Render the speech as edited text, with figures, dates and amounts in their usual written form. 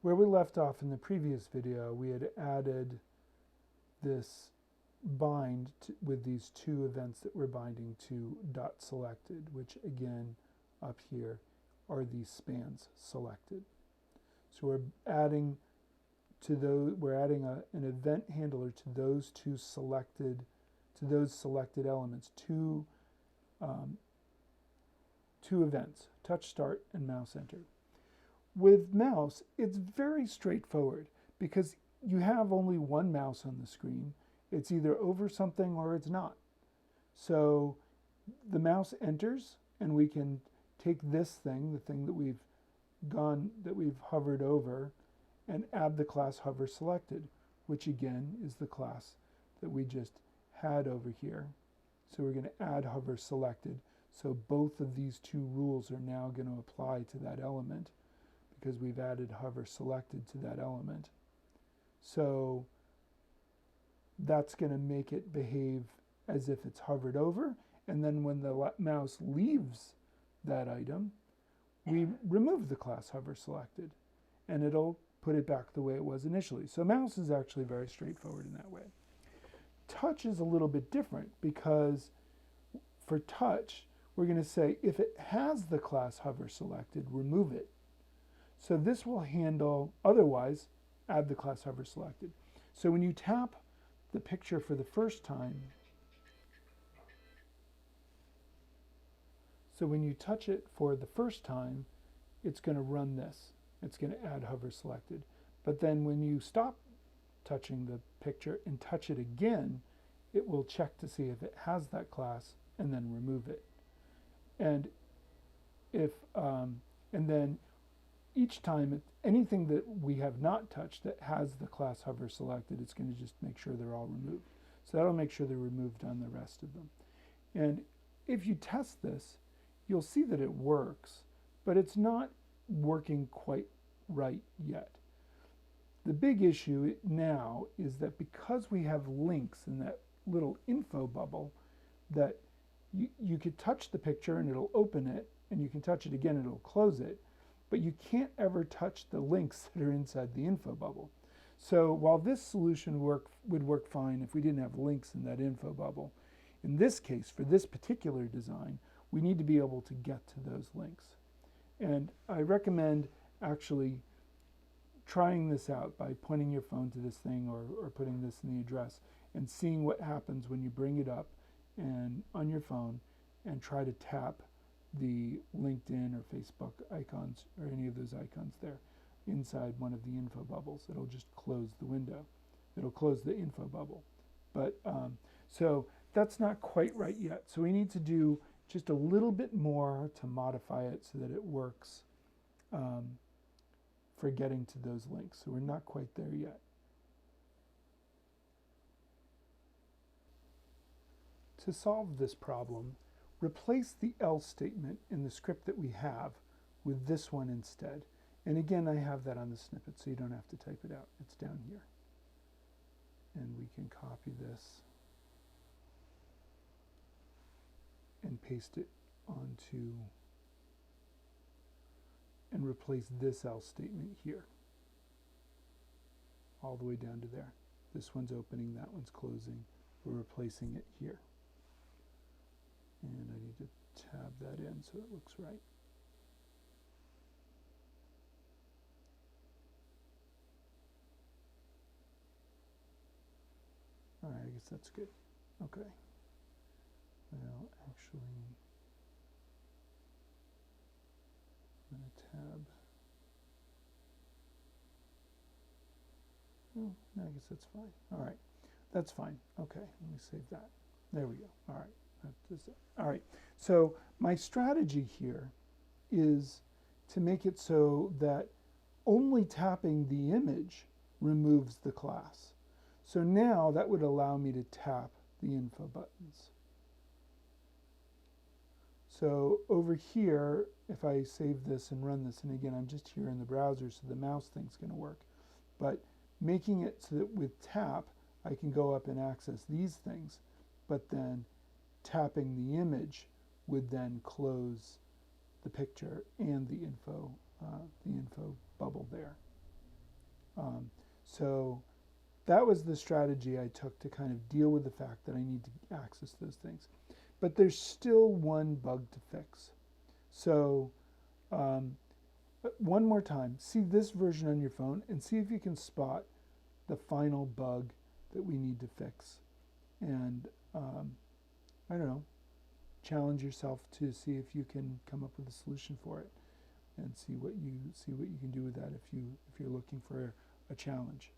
Where we left off in the previous video, we had added this bind with these two events that we're binding to .selected, which again up here are these spans selected. So we're adding to those, an event handler to those selected elements, two events, touch start and mouse enter. With mouse, it's very straightforward because you have only one mouse on the screen. It's either over something or it's not. So the mouse enters and we can take this thing, the thing that we've hovered over, and add the class hover selected, which again is the class that we just had over here. So we're going to add hover selected. So both of these two rules are now going to apply to that element because we've added hover selected to that element. So that's going to make it behave as if it's hovered over. And then when the mouse leaves that item, we remove the class hover selected and it'll put it back the way it was initially. So mouse is actually very straightforward in that way. Touch is a little bit different because for touch, we're going to say if it has the class hover selected, remove it. So this will handle, otherwise, add the class hover selected. So when you tap the picture for the first time, so when you touch it for the first time, it's going to run this. It's going to add hover selected. But then when you stop touching the picture and touch it again, it will check to see if it has that class and then remove it. And then each time anything that we have not touched that has the class hover selected, it's going to just make sure they're all removed. So that'll make sure they're removed on the rest of them. And if you test this, you'll see that it works, but it's not working quite right yet. The big issue now is that because we have links in that little info bubble, that you could touch the picture and it'll open it, and you can touch it again and it'll close it, but you can't ever touch the links that are inside the info bubble. So while this solution would work fine if we didn't have links in that info bubble, in this case, for this particular design, we need to be able to get to those links. And I recommend actually trying this out by pointing your phone to this thing or putting this in the address and seeing what happens when you bring it up and on your phone and try to tap the LinkedIn or Facebook icons or any of those icons there inside one of the info bubbles. It'll just close the window. It'll close the info bubble. But so that's not quite right yet. So we need to do just a little bit more to modify it so that it works for getting to those links. So we're not quite there yet. To solve this problem, replace the else statement in the script that we have with this one instead. And again, I have that on the snippet, so you don't have to type it out. It's down here. And we can copy this and paste it onto, and replace this else statement here, all the way down to there. This one's opening, that one's closing. We're replacing it here. And I need to tab that in so it looks right. All right, I guess that's good. Okay. Well, actually, I'm going to tab. Oh, no, I guess that's fine. All right, that's fine. Okay, let me save that. There we go. All right. All right, so my strategy here is to make it so that only tapping the image removes the class. So now that would allow me to tap the info buttons. So over here, if I save this and run this, and again, I'm just here in the browser, so the mouse thing's going to work, but making it so that with tap, I can go up and access these things, but then tapping the image would then close the picture and the info bubble there. So that was the strategy I took to kind of deal with the fact that I need to access those things. But there's still one bug to fix. So um, one more time, see this version on your phone and see if you can spot the final bug that we need to fix. And I don't know, challenge yourself to see if you can come up with a solution for it, and see what you can do with that if you're looking for a challenge.